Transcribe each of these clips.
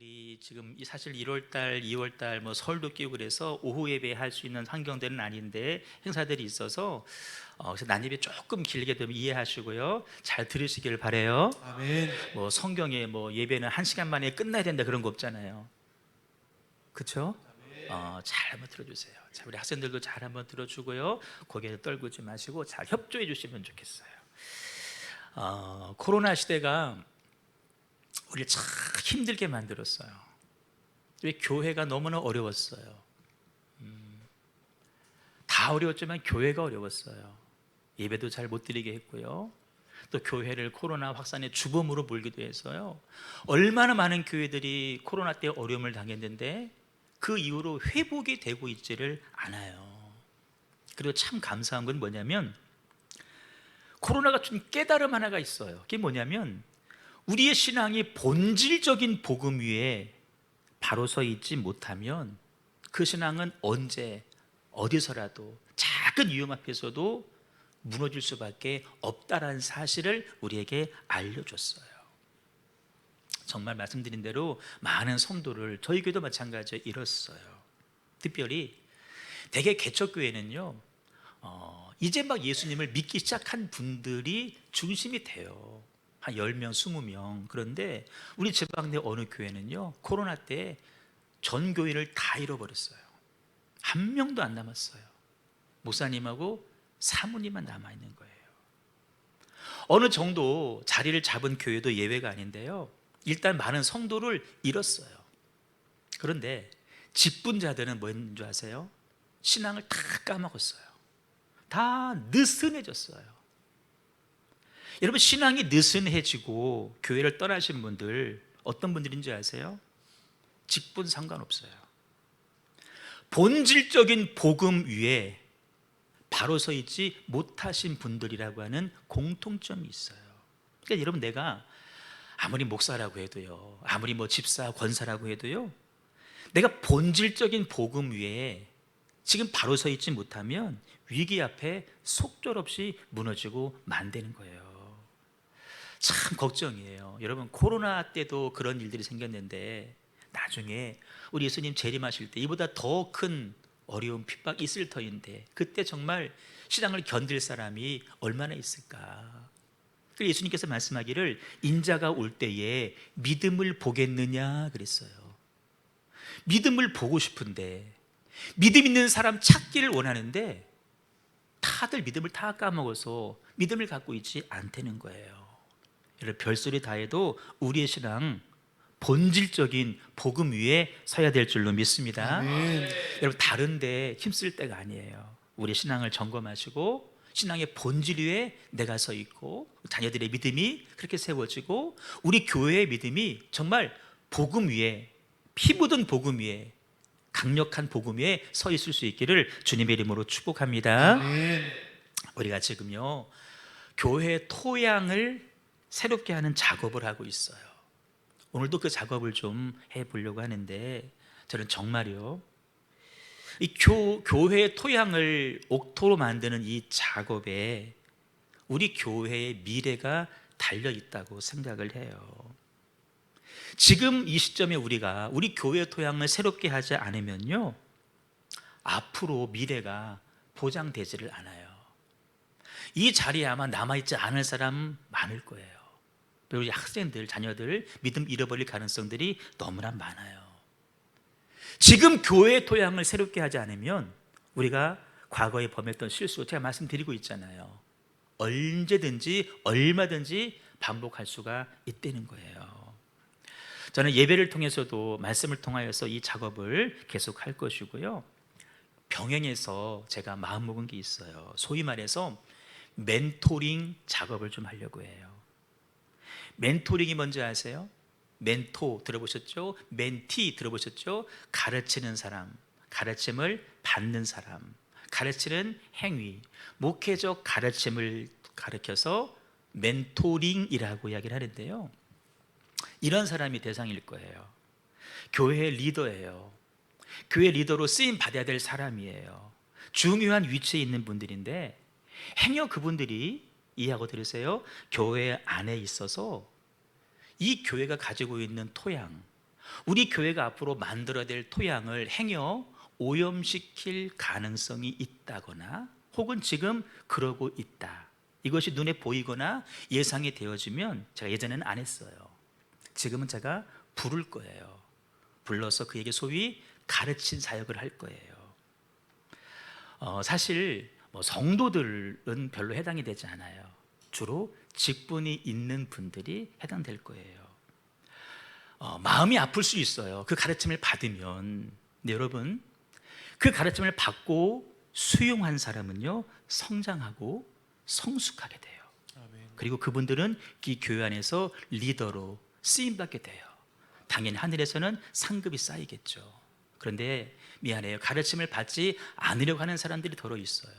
우리 지금 사실 1월 달, 2월 달 뭐 설도 끼고 그래서 오후 예배 할 수 있는 환경들은 아닌데 행사들이 있어서 그래서 난입이 조금 길게 되면 이해하시고요. 잘 들으시길 바래요. 아멘. 뭐 성경에 뭐 예배는 1시간 만에 끝나야 된다 그런 거 없잖아요. 그렇죠? 잘 한번 들어주세요. 자, 우리 학생들도 잘 한번 들어주고요. 고개 떨구지 마시고 잘 협조해 주시면 좋겠어요. 코로나 시대가 우리를 참 힘들게 만들었어요. 왜? 교회가 너무나 어려웠어요. 다 어려웠지만 교회가 어려웠어요. 예배도 잘 못 드리게 했고요. 또 교회를 코로나 확산의 주범으로 몰기도 해서요. 얼마나 많은 교회들이 코로나 때 어려움을 당했는데 그 이후로 회복이 되고 있지를 않아요. 그리고 참 감사한 건 뭐냐면 코로나가 준 깨달음 하나가 있어요. 그게 뭐냐면 우리의 신앙이 본질적인 복음 위에 바로 서 있지 못하면 그 신앙은 언제 어디서라도 작은 위험 앞에서도 무너질 수밖에 없다라는 사실을 우리에게 알려줬어요. 정말 말씀드린 대로 많은 성도를 저희 교회도 마찬가지로 잃었어요. 특별히 대개 개척교회는요 이제 막 예수님을 믿기 시작한 분들이 중심이 돼요. 한 10명, 20명. 그런데 우리 지방 내 어느 교회는요 코로나 때 전 교인을 다 잃어버렸어요. 한 명도 안 남았어요. 목사님하고 사모님만 남아있는 거예요. 어느 정도 자리를 잡은 교회도 예외가 아닌데요 일단 많은 성도를 잃었어요. 그런데 직분자들은 뭐였는 줄 아세요? 신앙을 다 까먹었어요. 다 느슨해졌어요. 여러분, 신앙이 느슨해지고 교회를 떠나신 분들 어떤 분들인지 아세요? 직분 상관없어요. 본질적인 복음 위에 바로 서 있지 못하신 분들이라고 하는 공통점이 있어요. 그러니까 여러분, 내가 아무리 목사라고 해도요, 아무리 뭐 집사, 권사라고 해도요, 내가 본질적인 복음 위에 지금 바로 서 있지 못하면 위기 앞에 속절없이 무너지고 만드는 거예요. 참 걱정이에요. 여러분, 코로나 때도 그런 일들이 생겼는데 나중에 우리 예수님 재림하실 때 이보다 더 큰 어려움, 핍박이 있을 터인데 그때 정말 신앙을 견딜 사람이 얼마나 있을까. 그래서 예수님께서 말씀하기를 인자가 올 때에 믿음을 보겠느냐 그랬어요. 믿음을 보고 싶은데, 믿음 있는 사람 찾기를 원하는데 다들 믿음을 다 까먹어서 믿음을 갖고 있지 않다는 거예요. 여러분, 별소리 다 해도 우리의 신앙 본질적인 복음 위에 서야 될 줄로 믿습니다. 아멘. 여러분, 다른데 힘쓸 때가 아니에요. 우리 신앙을 점검하시고 신앙의 본질 위에 내가 서 있고 자녀들의 믿음이 그렇게 세워지고 우리 교회의 믿음이 정말 복음 위에, 피 묻은 복음 위에, 강력한 복음 위에 서 있을 수 있기를 주님의 이름으로 축복합니다. 아멘. 우리가 지금요 교회 토양을 새롭게 하는 작업을 하고 있어요. 오늘도 그 작업을 좀 해보려고 하는데 저는 정말요 이 교회의 토양을 옥토로 만드는 이 작업에 우리 교회의 미래가 달려있다고 생각을 해요. 지금 이 시점에 우리가 우리 교회의 토양을 새롭게 하지 않으면요 앞으로 미래가 보장되지를 않아요. 이 자리에 아마 남아있지 않을 사람 많을 거예요. 우리 학생들, 자녀들 믿음 잃어버릴 가능성들이 너무나 많아요. 지금 교회의 토양을 새롭게 하지 않으면 우리가 과거에 범했던 실수, 제가 말씀드리고 있잖아요, 언제든지 얼마든지 반복할 수가 있다는 거예요. 저는 예배를 통해서도 말씀을 통하여서 이 작업을 계속할 것이고요, 병행해서 제가 마음먹은 게 있어요. 소위 말해서 멘토링 작업을 좀 하려고 해요. 멘토링이 뭔지 아세요? 멘토 들어보셨죠? 멘티 들어보셨죠? 가르치는 사람, 가르침을 받는 사람, 가르치는 행위, 목회적 가르침을 가르쳐서 멘토링이라고 이야기를 하는데요, 이런 사람이 대상일 거예요. 교회 리더예요. 교회 리더로 쓰임 받아야 될 사람이에요. 중요한 위치에 있는 분들인데 행여 그분들이, 이해하고 들으세요, 교회 안에 있어서 이 교회가 가지고 있는 토양, 우리 교회가 앞으로 만들어야 될 토양을 행여 오염시킬 가능성이 있다거나 혹은 지금 그러고 있다, 이것이 눈에 보이거나 예상이 되어지면, 제가 예전에는 안 했어요. 지금은 제가 부를 거예요. 불러서 그에게 소위 가르친 사역을 할 거예요. 사실 성도들은 별로 해당이 되지 않아요. 주로 직분이 있는 분들이 해당될 거예요. 마음이 아플 수 있어요, 그 가르침을 받으면. 근데 여러분, 그 가르침을 받고 수용한 사람은요, 성장하고 성숙하게 돼요. 그리고 그분들은 이 교회 안에서 리더로 쓰임받게 돼요. 당연히 하늘에서는 상급이 쌓이겠죠. 그런데 미안해요, 가르침을 받지 않으려고 하는 사람들이 더러 있어요.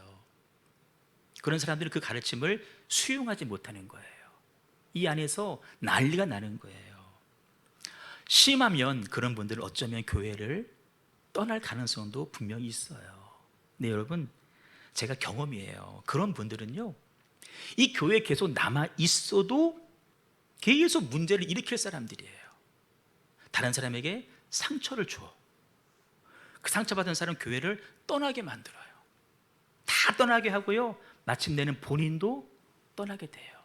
그런 사람들은 그 가르침을 수용하지 못하는 거예요. 이 안에서 난리가 나는 거예요. 심하면 그런 분들은 어쩌면 교회를 떠날 가능성도 분명히 있어요. 네, 여러분, 제가 경험이에요. 그런 분들은요, 이 교회에 계속 남아 있어도 계속 문제를 일으킬 사람들이에요. 다른 사람에게 상처를 줘. 그 상처받은 사람 교회를 떠나게 만들어요. 다 떠나게 하고요, 마침내는 본인도 떠나게 돼요.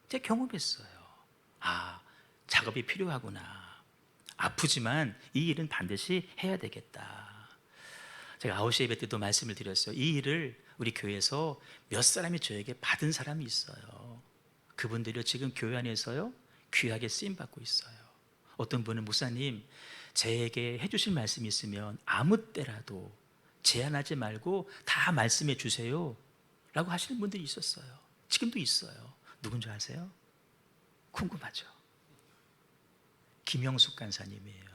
제가 경험했어요. 아, 작업이 필요하구나. 아프지만 이 일은 반드시 해야 되겠다. 제가 9시 예배 때도 말씀을 드렸어요. 이 일을 우리 교회에서 몇 사람이 저에게 받은 사람이 있어요. 그분들이 지금 교회 안에서요, 귀하게 쓰임받고 있어요. 어떤 분은, 목사님, 제게 해주실 말씀이 있으면 아무 때라도 제한하지 말고 다 말씀해 주세요 라고 하시는 분들이 있었어요. 지금도 있어요. 누군지 아세요? 궁금하죠? 김영숙 간사님이에요.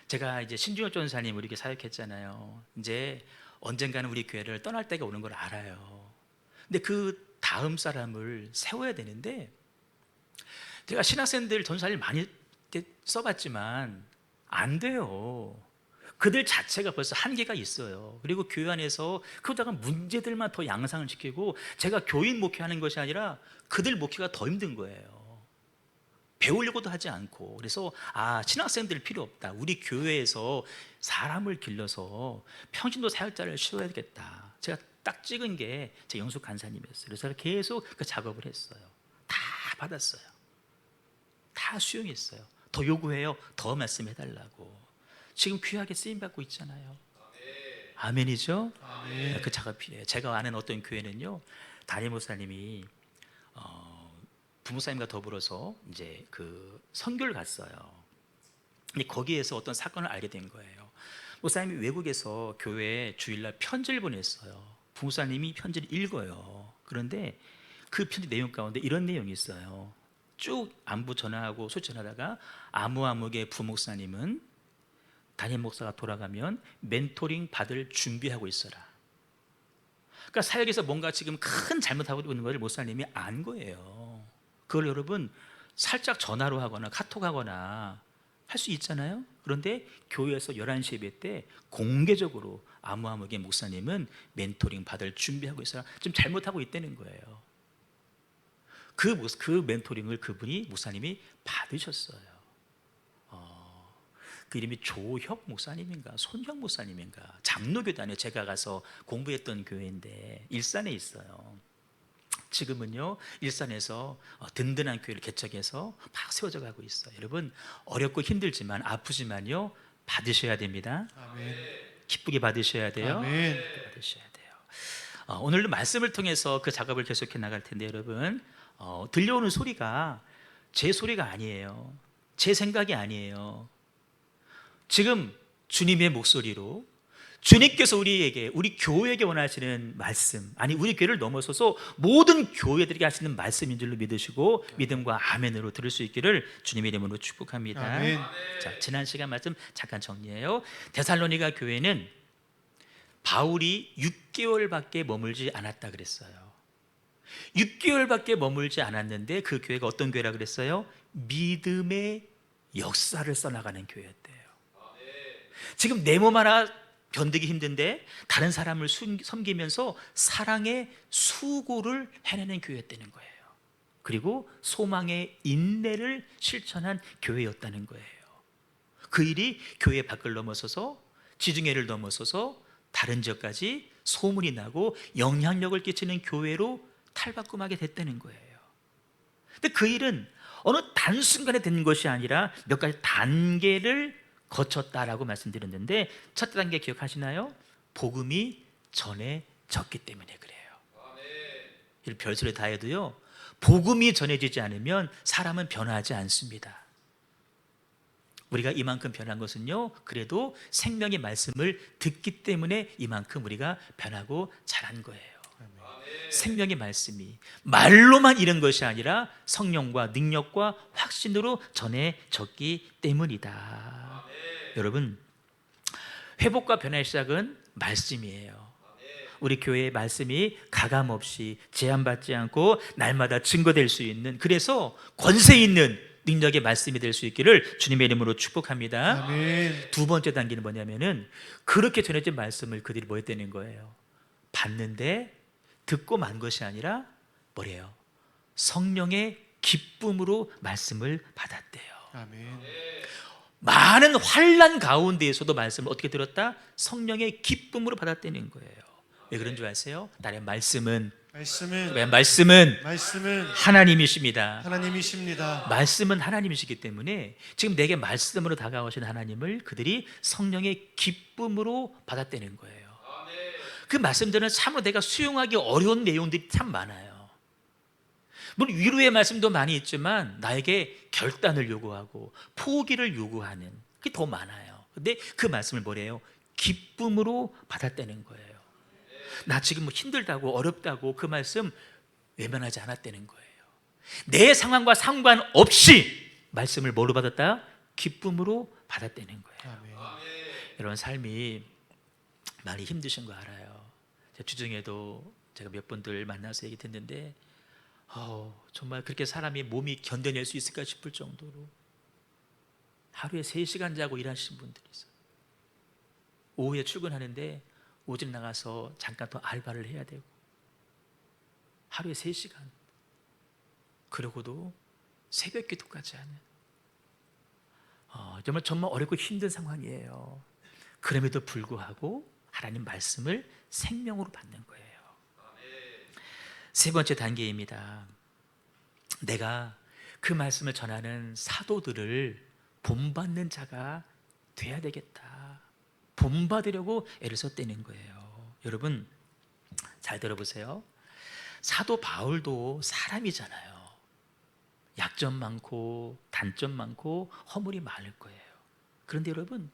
제가 이제 신중엽 전사님 우리 교회 사역했잖아요. 이제 언젠가는 우리 교회를 떠날 때가 오는 걸 알아요. 근데 그 다음 사람을 세워야 되는데, 제가 신학생들 전사를 많이 써봤지만 안 돼요. 그들 자체가 벌써 한계가 있어요. 그리고 교회 안에서 그러다가 문제들만 더 양상을 시키고, 제가 교인 목회하는 것이 아니라 그들 목회가 더 힘든 거예요. 배우려고도 하지 않고. 그래서 신학생들 필요 없다, 우리 교회에서 사람을 길러서 평신도 사역자를 씌워야겠다. 제가 딱 찍은 게 제 영숙 간사님이었어요. 그래서 제가 계속 그 작업을 했어요. 다 받았어요. 다 수용했어요. 더 요구해요. 더 말씀해달라고. 지금 귀하게 쓰임받고 있잖아요. 아멘이죠? 아멘. 그 작업 필요해요. 제가 아는 어떤 교회는요, 담임 목사님이 부목사님과 더불어서 이제 그 선교를 갔어요. 근데 거기에서 어떤 사건을 알게 된 거예요. 목사님이 외국에서 교회에 주일날 편지를 보냈어요. 부목사님이 편지를 읽어요. 그런데 그 편지 내용 가운데 이런 내용이 있어요. 쭉 안부 전화하고 소전하다가, 아무의 부목사님은 담임 목사가 돌아가면 멘토링 받을 준비하고 있어라. 그러니까 사역에서 뭔가 지금 큰 잘못하고 있는 것을 목사님이 안 거예요. 그걸 여러분 살짝 전화로 하거나 카톡하거나 할 수 있잖아요. 그런데 교회에서 11시 예배 때 공개적으로 아무의 목사님은 멘토링 받을 준비하고 있어라, 좀 잘못하고 있다는 거예요. 그 멘토링을 그분이, 목사님이 받으셨어요. 그 이름이 조혁 목사님인가 손혁 목사님인가, 장로교단에 제가 가서 공부했던 교회인데 일산에 있어요. 지금은요, 일산에서 든든한 교회를 개척해서 막 세워져 가고 있어요. 여러분, 어렵고 힘들지만 아프지만요, 받으셔야 됩니다. 아멘. 기쁘게 받으셔야 돼요. 아멘. 기쁘게 받으셔야 돼요. 오늘도 말씀을 통해서 그 작업을 계속해 나갈 텐데, 여러분, 들려오는 소리가 제 소리가 아니에요. 제 생각이 아니에요. 지금 주님의 목소리로 주님께서 우리 교회에게 원하시는 말씀, 아니 우리 교회를 넘어서서 모든 교회들에게 하시는 말씀인 줄로 믿으시고 믿음과 아멘으로 들을 수 있기를 주님의 이름으로 축복합니다. 아멘. 자, 지난 시간 말씀 잠깐 정리해요. 데살로니가 교회는 바울이 6개월밖에 머물지 않았다 그랬어요. 6개월밖에 머물지 않았는데 그 교회가 어떤 교회라 그랬어요? 믿음의 역사를 써나가는 교회였대요. 지금 내 몸 하나 견디기 힘든데 다른 사람을 섬기면서 사랑의 수고를 해내는 교회였다는 거예요. 그리고 소망의 인내를 실천한 교회였다는 거예요. 그 일이 교회 밖을 넘어서서 지중해를 넘어서서 다른 지역까지 소문이 나고 영향력을 끼치는 교회로 탈바꿈하게 됐다는 거예요. 근데 그 일은 어느 단순간에 된 것이 아니라 몇 가지 단계를 거쳤다라고 말씀드렸는데, 첫 단계 기억하시나요? 복음이 전해졌기 때문에 그래요. 이 별소리 다 해도요, 복음이 전해지지 않으면 사람은 변화하지 않습니다. 우리가 이만큼 변한 것은요, 그래도 생명의 말씀을 듣기 때문에 이만큼 우리가 변하고 자란 거예요. 생명의 말씀이 말로만 이른 것이 아니라 성령과 능력과 확신으로 전해졌기 때문이다. 여러분, 회복과 변화의 시작은 말씀이에요. 우리 교회의 말씀이 가감없이 제한받지 않고 날마다 증거될 수 있는, 그래서 권세 있는 능력의 말씀이 될 수 있기를 주님의 이름으로 축복합니다. 아멘. 두 번째 단계는 뭐냐면은, 그렇게 전해진 말씀을 그들이 뭐 했다는 거예요? 받는데 듣고 만 것이 아니라 뭐래요? 성령의 기쁨으로 말씀을 받았대요. 아멘. 많은 환난 가운데에서도 말씀을 어떻게 들었다? 성령의 기쁨으로 받았다는 거예요. 왜 그런 줄 아세요? 나의 말씀은 하나님이십니다. 하나님이십니다. 말씀은 하나님이시기 때문에 지금 내게 말씀으로 다가오신 하나님을 그들이 성령의 기쁨으로 받았다는 거예요. 그 말씀들은 참으로 내가 수용하기 어려운 내용들이 참 많아요. 물론 위로의 말씀도 많이 있지만 나에게 결단을 요구하고 포기를 요구하는 게 더 많아요. 근데 그 말씀을 뭐래요? 기쁨으로 받았다는 거예요. 나 지금 뭐 힘들다고 어렵다고 그 말씀 외면하지 않았다는 거예요. 내 상황과 상관없이 말씀을 뭐로 받았다? 기쁨으로 받았다는 거예요. 아멘. 여러분, 삶이 많이 힘드신 거 알아요. 주중에도 제가 몇 분들 만나서 얘기 듣는데 정말 그렇게 사람이 몸이 견뎌낼 수 있을까 싶을 정도로 하루에 3시간 자고 일하시는 분들이 있어요. 오후에 출근하는데 오전에 나가서 잠깐 더 알바를 해야 되고 하루에 3시간, 그러고도 새벽 기도까지 하는 정말 어렵고 힘든 상황이에요. 그럼에도 불구하고 하나님 말씀을 생명으로 받는 거예요. 세 번째 단계입니다. 내가 그 말씀을 전하는 사도들을 본받는 자가 돼야 되겠다. 본받으려고 애를 썼다는 거예요. 여러분, 잘 들어보세요. 사도 바울도 사람이잖아요. 약점 많고 단점 많고 허물이 많을 거예요. 그런데 여러분,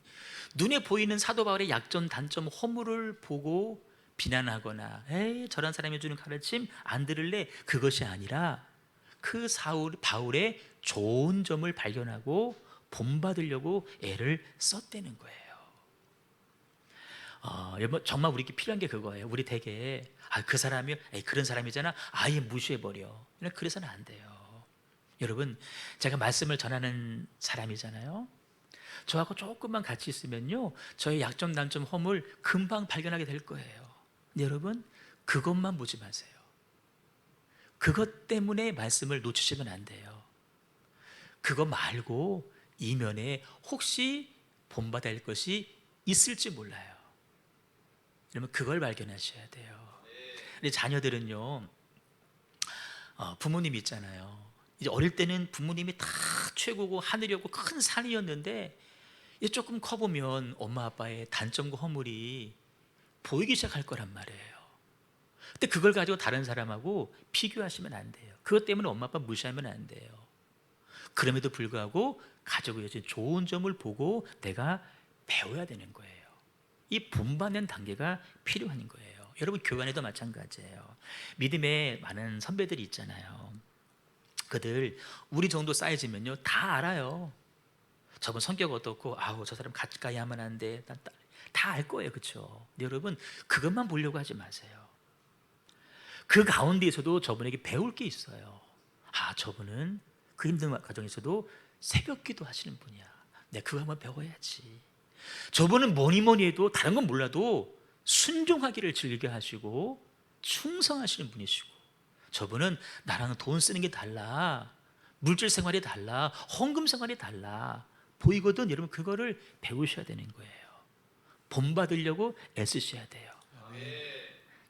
눈에 보이는 사도 바울의 약점, 단점, 허물을 보고 비난하거나 에이 저런 사람이 주는 가르침 안 들을래, 그것이 아니라 그 바울의 좋은 점을 발견하고 본받으려고 애를 썼다는 거예요. 여러분, 정말 우리에게 필요한 게 그거예요. 우리 되게 그 사람이 그런 사람이잖아, 아예 무시해버려. 그래서는 안 돼요. 여러분, 제가 말씀을 전하는 사람이잖아요. 저하고 조금만 같이 있으면요, 저의 약점, 단점, 허물 금방 발견하게 될 거예요. 근데 여러분, 그것만 보지 마세요. 그것 때문에 말씀을 놓치시면 안 돼요. 그거 말고 이면에 혹시 본받아야 할 것이 있을지 몰라요. 그러면 그걸 발견하셔야 돼요. 근데 자녀들은요, 부모님이 있잖아요. 이제 어릴 때는 부모님이 다 최고고 하늘이었고 큰 산이었는데 이제 조금 커보면 엄마 아빠의 단점과 허물이 보이기 시작할 거란 말이에요. 근데 그걸 가지고 다른 사람하고 비교하시면 안 돼요. 그것 때문에 엄마 아빠 무시하면 안 돼요. 그럼에도 불구하고 가지고 계신 좋은 점을 보고 내가 배워야 되는 거예요. 이 본받는 단계가 필요한 거예요. 여러분, 교회 안에도 마찬가지예요. 믿음의 많은 선배들이 있잖아요. 그들 우리 정도 사이즈면요 다 알아요. 저분 성격 어떻고 저 사람 가까이 하면 안 돼, 다 알 거예요. 그렇죠? 여러분, 그것만 보려고 하지 마세요. 그 가운데에서도 저분에게 배울 게 있어요. 저분은 그 힘든 과정에서도 새벽 기도 하시는 분이야. 내가 그거 한번 배워야지. 저분은 뭐니 해도 다른 건 몰라도 순종하기를 즐겨 하시고 충성하시는 분이시고, 저분은 나랑 돈 쓰는 게 달라, 물질 생활이 달라, 헌금 생활이 달라 보이거든. 여러분 그거를 배우셔야 되는 거예요. 본받으려고 애쓰셔야 돼요.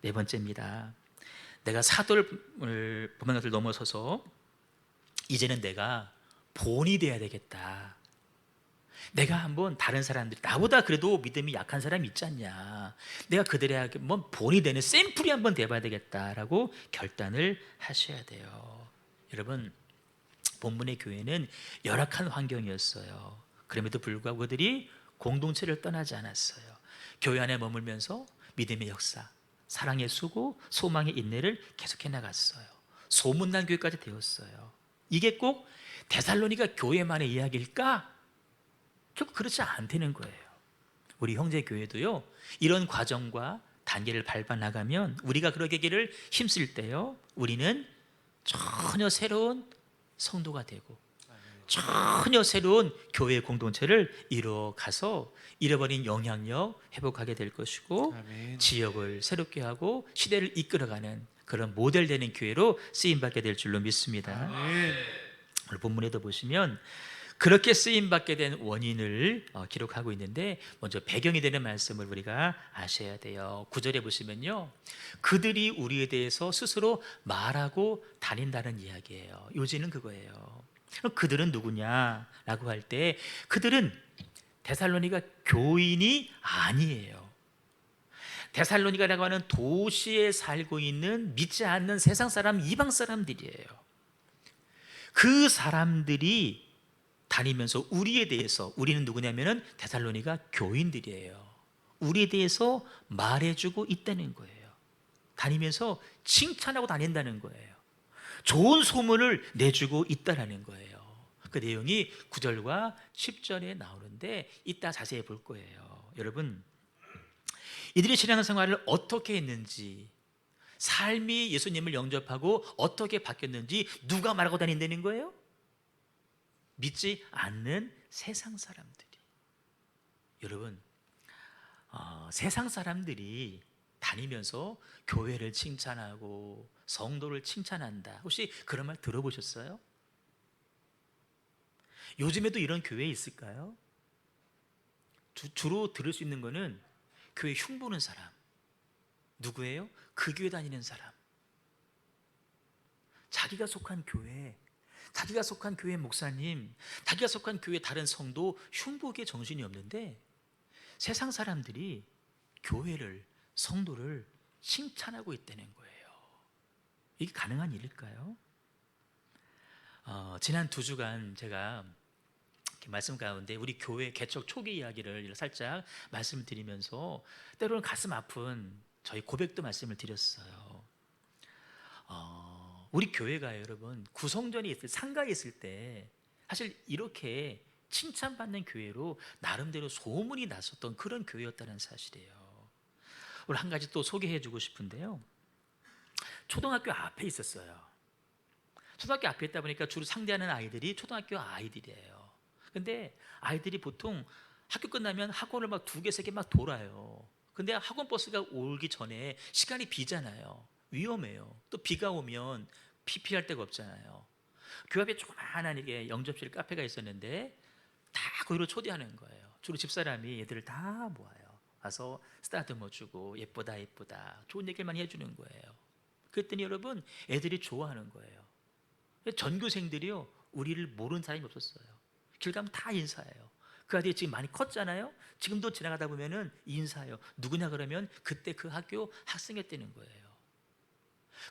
네 번째입니다. 내가 사도를 보는 것을 넘어서서 이제는 내가 본이 돼야 되겠다. 내가 한번 다른 사람들이 나보다 그래도 믿음이 약한 사람이 있지 않냐, 내가 그들에게 한번 본이 되는 샘플이 한번 돼봐야 되겠다라고 결단을 하셔야 돼요. 여러분 본문의 교회는 열악한 환경이었어요. 그럼에도 불구하고 그들이 공동체를 떠나지 않았어요. 교회 안에 머물면서 믿음의 역사, 사랑의 수고, 소망의 인내를 계속해 나갔어요. 소문난 교회까지 되었어요. 이게 꼭 데살로니가 교회만의 이야기일까? 결국 그렇지 않다는 거예요. 우리 형제 교회도요, 이런 과정과 단계를 밟아 나가면, 우리가 그러기를 힘쓸 때요, 우리는 전혀 새로운 성도가 되고 전혀 새로운 교회 공동체를 이뤄가서 잃어버린 영향력 회복하게 될 것이고, 아멘. 지역을 새롭게 하고 시대를 이끌어가는 그런 모델되는 교회로 쓰임받게 될 줄로 믿습니다. 아멘. 오늘 본문에도 보시면 그렇게 쓰임받게 된 원인을 기록하고 있는데, 먼저 배경이 되는 말씀을 우리가 아셔야 돼요. 9절에 보시면요, 그들이 우리에 대해서 스스로 말하고 다닌다는 이야기예요. 요지는 그거예요. 그럼 그들은 누구냐라고 할 때, 그들은 데살로니가 교인이 아니에요. 데살로니가라고 하는 도시에 살고 있는 믿지 않는 세상 사람, 이방 사람들이에요. 그 사람들이 다니면서 우리에 대해서, 우리는 누구냐면은 데살로니가 교인들이에요. 우리에 대해서 말해주고 있다는 거예요. 다니면서 칭찬하고 다닌다는 거예요. 좋은 소문을 내주고 있다는 거예요. 그 내용이 9절과 10절에 나오는데 이따 자세히 볼 거예요. 여러분, 이들의 신앙생활을 어떻게 했는지, 삶이 예수님을 영접하고 어떻게 바뀌었는지 누가 말하고 다닌다는 거예요? 믿지 않는 세상 사람들이. 여러분, 세상 사람들이 다니면서 교회를 칭찬하고 성도를 칭찬한다, 혹시 그런 말 들어보셨어요? 요즘에도 이런 교회 있을까요? 주로 들을 수 있는 거는 교회 흉보는 사람. 누구예요? 그 교회 다니는 사람. 자기가 속한 교회, 자기가 속한 교회 목사님, 자기가 속한 교회 다른 성도 흉보기에 정신이 없는데, 세상 사람들이 교회를, 성도를 칭찬하고 있다는 거예요. 이게 가능한 일일까요? 지난 2주간 제가 말씀 가운데 우리 교회 개척 초기 이야기를 살짝 말씀드리면서 때로는 가슴 아픈 저희 고백도 말씀을 드렸어요. 우리 교회가 여러분 구성전이 있을, 상가에 있을 때 사실 이렇게 칭찬받는 교회로 나름대로 소문이 났었던 그런 교회였다는 사실이에요. 오늘 한 가지 또 소개해 주고 싶은데요, 초등학교 앞에 있었어요. 초등학교 앞에 있다 보니까 주로 상대하는 아이들이 초등학교 아이들이에요. 근데 아이들이 보통 학교 끝나면 학원을 막 2개, 3개 막 돌아요. 근데 학원 버스가 오기 전에 시간이 비잖아요. 위험해요. 또 비가 오면 피할 데가 없잖아요. 그 앞에 조그마한 이게 영접실 카페가 있었는데 다 거기로 초대하는 거예요. 주로 집사람이 얘들을 다 모아요. 와서 쓰다듬어 주고 예쁘다 예쁘다 좋은 얘기만 해주는 거예요. 그랬더니 여러분 애들이 좋아하는 거예요. 전교생들이요, 우리를 모르는 사람이 없었어요. 길 가면 다 인사해요. 그 아들이 지금 많이 컸잖아요. 지금도 지나가다 보면은 인사해요. 누구냐 그러면 그때 그 학교 학생이었다는 거예요.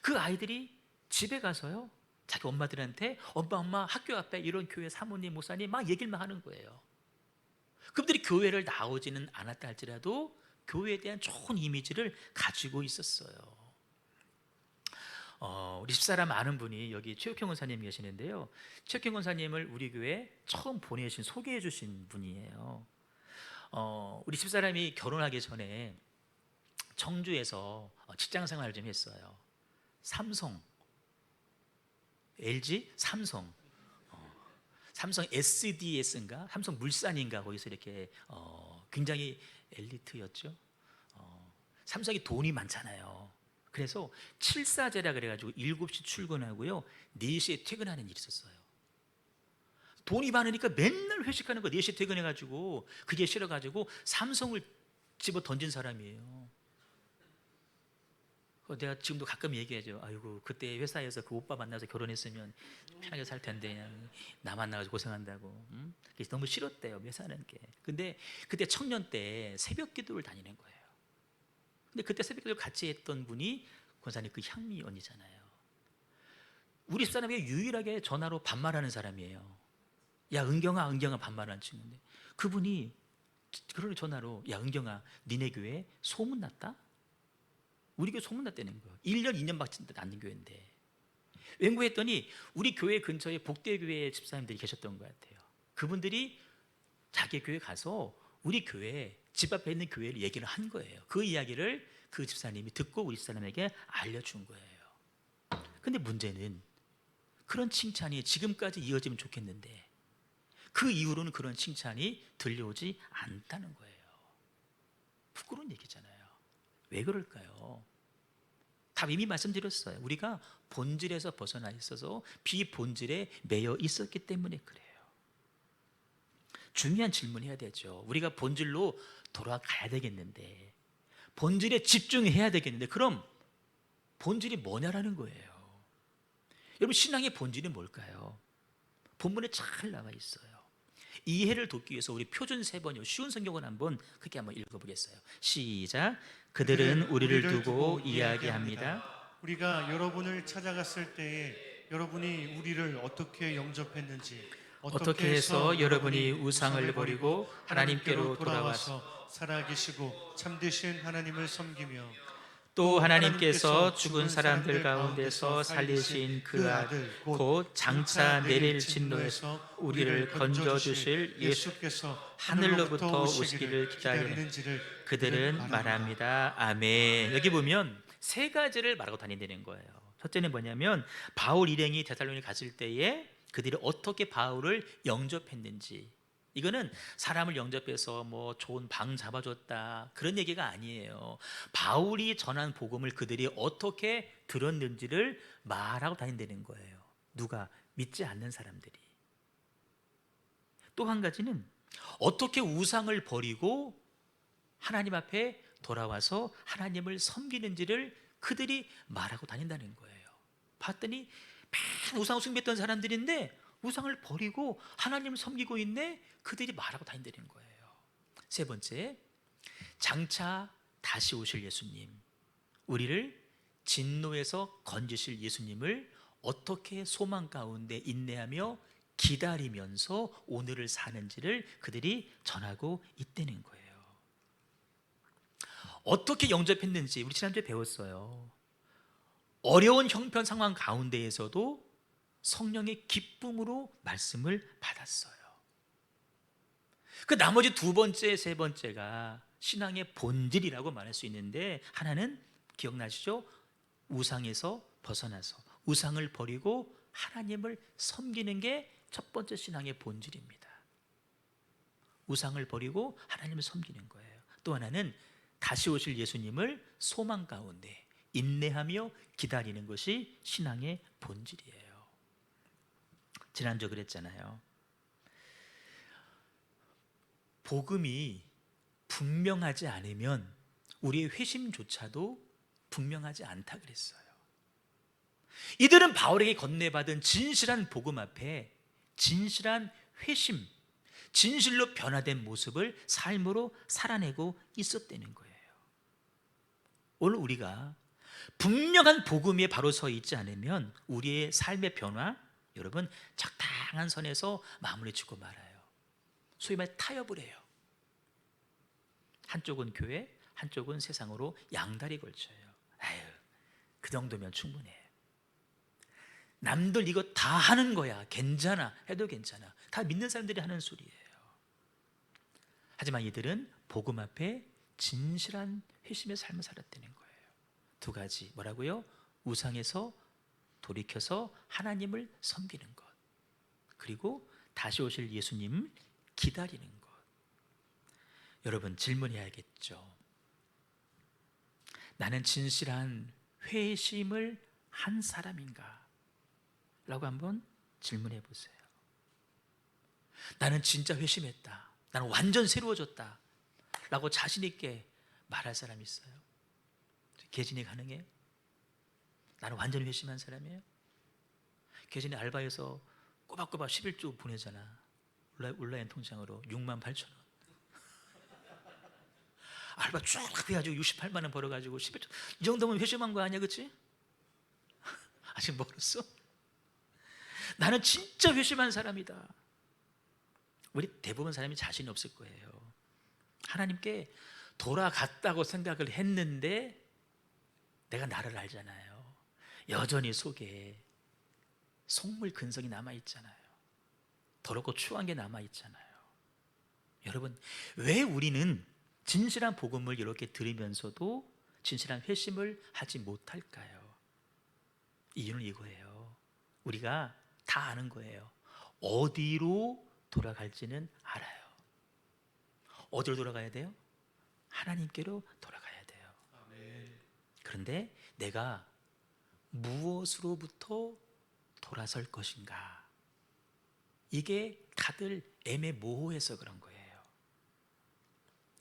그 아이들이 집에 가서요, 자기 엄마들한테 엄마 학교 앞에 이런 교회 사모님 목사님 막 얘기만 하는 거예요. 그분들이 교회를 나오지는 않았다 할지라도 교회에 대한 좋은 이미지를 가지고 있었어요. 우리 집사람 아는 분이 여기 최욱형 원사님 계시는데요, 최욱형 원사님을 우리 교회에 처음 보내신, 소개해 주신 분이에요. 우리 집사람이 결혼하기 전에 청주에서 직장 생활을 좀 했어요. 삼성, LG, 삼성, 삼성 SDS인가, 삼성 물산인가, 거기서 이렇게 굉장히 엘리트였죠. 삼성이 돈이 많잖아요. 그래서 칠사제라 그래가지고 7시 출근하고요 4시에 퇴근하는 일이 있었어요. 돈이 많으니까 맨날 회식하는 거 4시에 퇴근해가지고 그게 싫어가지고 삼성을 집어 던진 사람이에요. 내가 지금도 가끔 얘기하죠. 아이고 그때 회사에서 그 오빠 만나서 결혼했으면 편하게 살 텐데 그냥 나 만나가지고 고생한다고. 그래서 너무 싫었대요 회사는 게. 근데 그때 청년 때 새벽 기도를 다니는 거예요. 근데 그때 새벽 기도를 같이 했던 분이 권사님 그 향미 언니잖아요. 우리 사람이 유일하게 전화로 반말하는 사람이에요. 야 은경아 은경아 반말하는 친구인데 그분이 그러니 전화로 야 은경아 니네 교회 소문났다? 우리 교회 소문났다는 거예요. 1년 2년 밖에 안 된 교회인데 연구했더니 우리 교회 근처에 복대교회 집사님들이 계셨던 것 같아요. 그분들이 자기 교회 가서 우리 교회 집 앞에 있는 교회를 얘기를 한 거예요. 그 이야기를 그 집사님이 듣고 우리 집사람에게 알려준 거예요. 근데 문제는 그런 칭찬이 지금까지 이어지면 좋겠는데 그 이후로는 그런 칭찬이 들려오지 않다는 거예요. 부끄러운 얘기잖아요. 왜 그럴까요? 답 이미 말씀드렸어요. 우리가 본질에서 벗어나 있어서 비본질에 매여 있었기 때문에 그래요. 중요한 질문해야 되죠. 우리가 본질로 돌아가야 되겠는데 본질에 집중해야 되겠는데 그럼 본질이 뭐냐라는 거예요. 여러분 신앙의 본질이 뭘까요? 본문에 잘 나와 있어요. 이해를 돕기 위해서 우리 표준 3번이요 쉬운 성경을 한번 크게 한번 읽어보겠어요. 시작. 그들은 우리를 두고 이야기합니다. 우리가 여러분을 찾아갔을 때에 여러분이 우리를 어떻게 영접했는지, 어떻게 해서 여러분이 우상을 버리고 하나님께로 돌아와서 살아계시고 참되신 하나님을 섬기며 또 하나님께서 죽은 사람들 가운데서 살리신 그 아들 곧 장차 내릴 진노에서 우리를 건져주실 예수께서 하늘로부터 오시기를 기다리는 그들은 말합니다. 아멘. 여기 보면 3가지를 말하고 다닌다는 거예요. 첫째는 뭐냐면 바울 일행이 데살로니가 갔을 때에 그들이 어떻게 바울을 영접했는지, 이거는 사람을 영접해서 뭐 좋은 방 잡아줬다 그런 얘기가 아니에요. 바울이 전한 복음을 그들이 어떻게 들었는지를 말하고 다닌다는 거예요. 누가? 믿지 않는 사람들이. 또 한 가지는 어떻게 우상을 버리고 하나님 앞에 돌아와서 하나님을 섬기는지를 그들이 말하고 다닌다는 거예요. 봤더니 맨 우상을 숭배했던 사람들인데 우상을 버리고 하나님을 섬기고 있네. 그들이 말하고 다닌다는 거예요. 3번째, 장차 다시 오실 예수님, 우리를 진노에서 건지실 예수님을 어떻게 소망 가운데 인내하며 기다리면서 오늘을 사는지를 그들이 전하고 있다는 거예요. 어떻게 영접했는지 우리 지난주에 배웠어요. 어려운 형편 상황 가운데에서도 성령의 기쁨으로 말씀을 받았어요. 그 나머지 2번째, 3번째가 신앙의 본질이라고 말할 수 있는데 하나는 기억나시죠? 우상에서 벗어나서 우상을 버리고 하나님을 섬기는 게 첫 번째 신앙의 본질입니다. 우상을 버리고 하나님을 섬기는 거예요. 또 하나는 다시 오실 예수님을 소망 가운데 인내하며 기다리는 것이 신앙의 본질이에요. 지난주 그랬잖아요. 복음이 분명하지 않으면 우리의 회심조차도 분명하지 않다 그랬어요. 이들은 바울에게 건네받은 진실한 복음 앞에 진실한 회심, 진실로 변화된 모습을 삶으로 살아내고 있었다는 거예요. 오늘 우리가 분명한 복음 위에 바로 서 있지 않으면 우리의 삶의 변화, 여러분 적당한 선에서 마무리 짓고 말아요. 소위 말 타협을 해요. 한쪽은 교회, 한쪽은 세상으로 양다리 걸쳐요. 아유, 그 정도면 충분해. 남들 이거 다 하는 거야. 괜찮아. 해도 괜찮아. 다 믿는 사람들이 하는 소리예요. 하지만 이들은 복음 앞에 진실한 회심의 삶을 살았다는 거예요. 2가지 뭐라고요? 우상에서 돌이켜서 하나님을 섬기는 것, 그리고 다시 오실 예수님 기다리는 것. 여러분 질문해야겠죠. 나는 진실한 회심을 한 사람인가? 라고 한번 질문해 보세요. 나는 진짜 회심했다, 나는 완전 새로워졌다 라고 자신 있게 말할 사람이 있어요? 계진이 가능해요? 나는 완전 회심한 사람이에요? 계진이 알바에서 꼬박꼬박 11조 보내잖아. 온라인 통장으로 6만 8천 원. 알바 쭉 해가지고 68만 원 벌어가지고 11조. 이 정도면 회심한 거 아니야, 그치? 아직 멀었어? 나는 진짜 회심한 사람이다. 우리 대부분 사람이 자신이 없을 거예요. 하나님께 돌아갔다고 생각을 했는데 내가 나를 알잖아요. 여전히 속에 속물 근성이 남아있잖아요. 더럽고 추한 게 남아있잖아요. 여러분, 왜 우리는 진실한 복음을 이렇게 들으면서도 진실한 회심을 하지 못할까요? 이유는 이거예요. 우리가 다 아는 거예요. 어디로 돌아갈지는 알아요. 어디로 돌아가야 돼요? 하나님께로 돌아가야 돼요. 그런데 내가 무엇으로부터 돌아설 것인가? 이게 다들 애매모호해서 그런 거예요.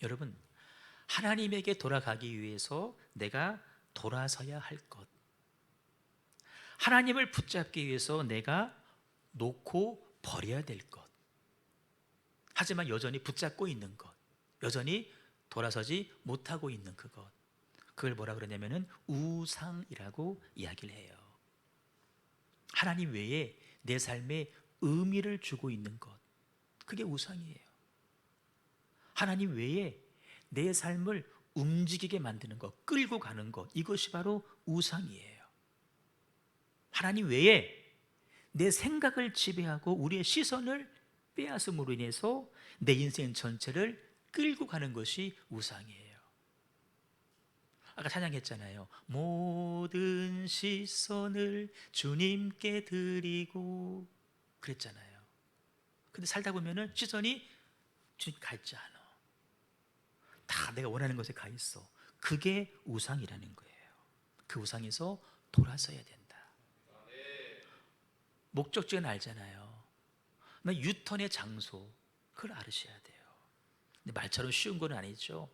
여러분, 하나님에게 돌아가기 위해서 내가 돌아서야 할 것, 하나님을 붙잡기 위해서 내가 놓고 버려야 될 것, 하지만 여전히 붙잡고 있는 것, 여전히 돌아서지 못하고 있는 그것, 그걸 뭐라 그러냐면은 우상이라고 이야기를 해요. 하나님 외에 내 삶에 의미를 주고 있는 것, 그게 우상이에요. 하나님 외에 내 삶을 움직이게 만드는 것, 끌고 가는 것, 이것이 바로 우상이에요. 하나님 외에 내 생각을 지배하고 우리의 시선을 빼앗음으로 인해서 내 인생 전체를 끌고 가는 것이 우상이에요. 아까 찬양했잖아요. 모든 시선을 주님께 드리고 그랬잖아요. 근데 살다 보면은 시선이 주님 가 있지 않아. 다 내가 원하는 것에 가 있어. 그게 우상이라는 거예요. 그 우상에서 돌아서야 된다. 목적지는 알잖아요. 유턴의 장소, 그걸 알으셔야 돼요. 근데 말처럼 쉬운 건 아니죠.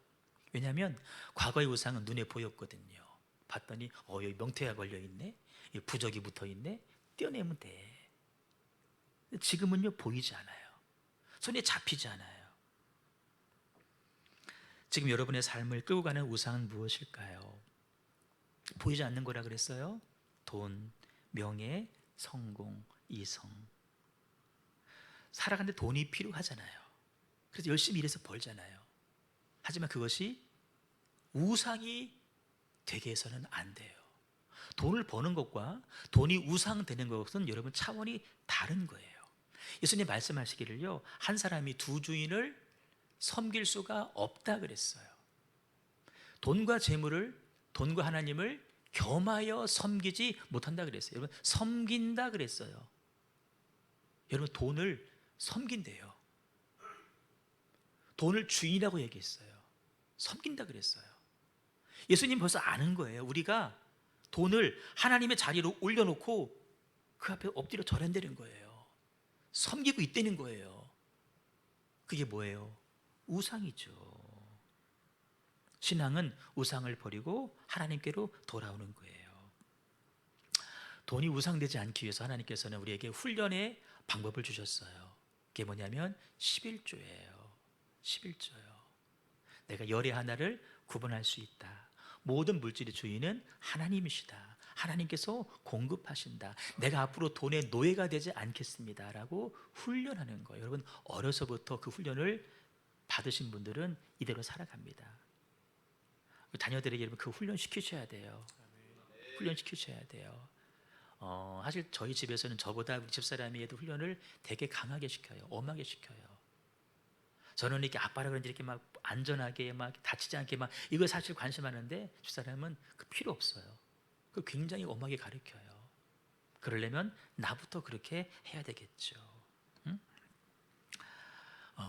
왜냐하면 과거의 우상은 눈에 보였거든요. 봤더니 여기 명태가 걸려있네, 부적이 붙어있네, 떼어내면 돼. 지금은요, 보이지 않아요. 손에 잡히지 않아요. 지금 여러분의 삶을 끌고 가는 우상은 무엇일까요? 보이지 않는 거라 그랬어요. 돈, 명예, 성공, 이성. 살아가는데 돈이 필요하잖아요. 그래서 열심히 일해서 벌잖아요. 하지만 그것이 우상이 되게 해서는 안 돼요. 돈을 버는 것과 돈이 우상되는 것은 여러분 차원이 다른 거예요. 예수님 말씀하시기를요, 한 사람이 두 주인을 섬길 수가 없다 그랬어요. 돈과 재물을, 돈과 하나님을 겸하여 섬기지 못한다 그랬어요. 여러분, 섬긴다 그랬어요. 여러분, 돈을 섬긴대요. 돈을 주인이라고 얘기했어요. 섬긴다 그랬어요. 예수님 벌써 아는 거예요. 우리가 돈을 하나님의 자리로 올려놓고 그 앞에 엎드려 절한다는 거예요. 섬기고 있다는 거예요. 그게 뭐예요? 우상이죠. 신앙은 우상을 버리고 하나님께로 돌아오는 거예요. 돈이 우상되지 않기 위해서 하나님께서는 우리에게 훈련의 방법을 주셨어요. 그게 뭐냐면 11조예요. 11조요. 내가 열의 하나를 구분할 수 있다. 모든 물질의 주인은 하나님이시다. 하나님께서 공급하신다. 내가 앞으로 돈의 노예가 되지 않겠습니다 라고 훈련하는 거예요. 여러분, 어려서부터 그 훈련을 받으신 분들은 이대로 살아갑니다. 자녀들에게 여러분 그 훈련 시키셔야 돼요. 훈련 시키셔야 돼요. 사실 저희 집에서는 저보다 우리 집사람이 해도 훈련을 되게 강하게 시켜요. 엄하게 시켜요. 저는 이렇게 아빠라 그런지 이렇게 막 안전하게 막 다치지 않게 막 이거 사실 관심하는데 집사람은 그 필요 없어요. 그 굉장히 엄하게 가르쳐요. 그러려면 나부터 그렇게 해야 되겠죠. 응?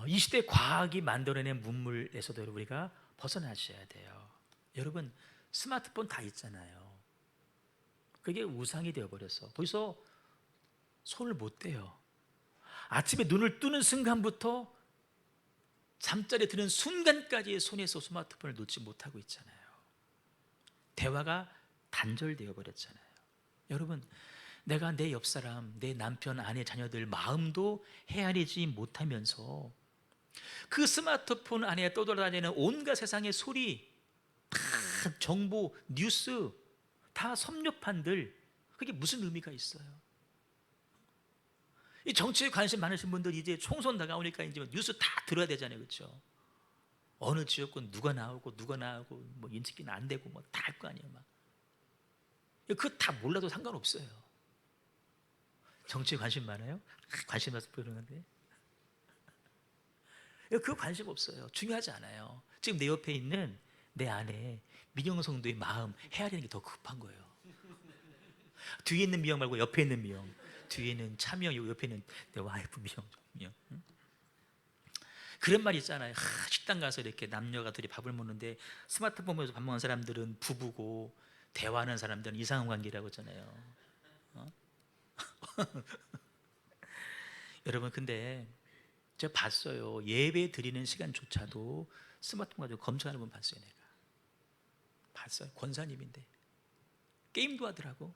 이 시대 과학이 만들어낸 문물에서도 우리가 벗어나셔야 돼요. 여러분, 스마트폰 다 있잖아요. 그게 우상이 되어버렸어. 벌써 손을 못 대요. 아침에 눈을 뜨는 순간부터 잠자리에 드는 순간까지 손에서 스마트폰을 놓지 못하고 있잖아요. 대화가 단절되어 버렸잖아요. 여러분, 내가 내 옆사람, 내 남편, 아내, 자녀들 마음도 헤아리지 못하면서 그 스마트폰 안에 떠돌아다니는 온갖 세상의 소리, 다 정보, 뉴스, 다 섭렵한들, 그게 무슨 의미가 있어요? 이 정치에 관심 많으신 분들 이제 총선 다가오니까 이제 뉴스 다 들어야 되잖아요, 그렇죠? 어느 지역군 누가 나오고 뭐 인식기는 안 되고 뭐 다 할 거 아니에요, 막. 그거 다 몰라도 상관없어요. 정치에 관심 많아요? 관심 없어 보이는데 그거 관심 없어요. 중요하지 않아요. 지금 내 옆에 있는 내 아내 민영 성도의 마음 헤아리는 게 더 급한 거예요. 뒤에 있는 미영 말고 옆에 있는 미영. 뒤에는 차미영, 옆에 있는 내 와이프 미영. 응? 그런 말 있잖아요. 식당 가서 이렇게 남녀가 둘이 밥을 먹는데 스마트폰 보면서 밥 먹는 사람들은 부부고 대화하는 사람들은 이상한 관계라고 했잖아요. 어? 여러분, 근데 제가 봤어요. 예배 드리는 시간조차도 스마트폰 가지고 검색하는 분 봤어요. 내가 봤어요. 권사님인데 게임도 하더라고.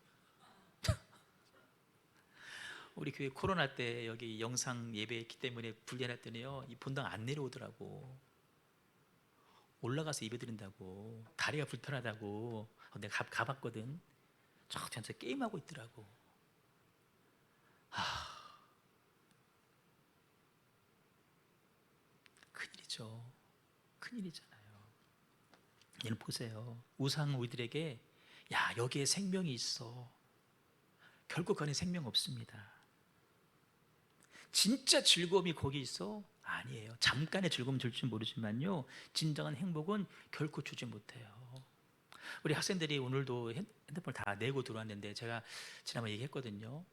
우리 교회 코로나 때 여기 영상 예배했기 때문에 분리해놨더니요, 이 본당 안 내려오더라고. 올라가서 예배 드린다고, 다리가 불편하다고. 내가 가봤거든. 저 혼자 게임하고 있더라고. 큰일이죠. 큰일이잖아요. 여러분 보세요. 우상 우리들에게 야, 여기에 생명이 있어. 결국 안에 생명 없습니다. 진짜 즐거움이 거기 있어? 아니에요. 잠깐의 즐거움 줄지 모르지만요, 진정한 행복은 결코 주지 못해요. 우리 학생들이 오늘도 핸드폰을 다 내고 들어왔는데 제가 지난번에 얘기했거든요.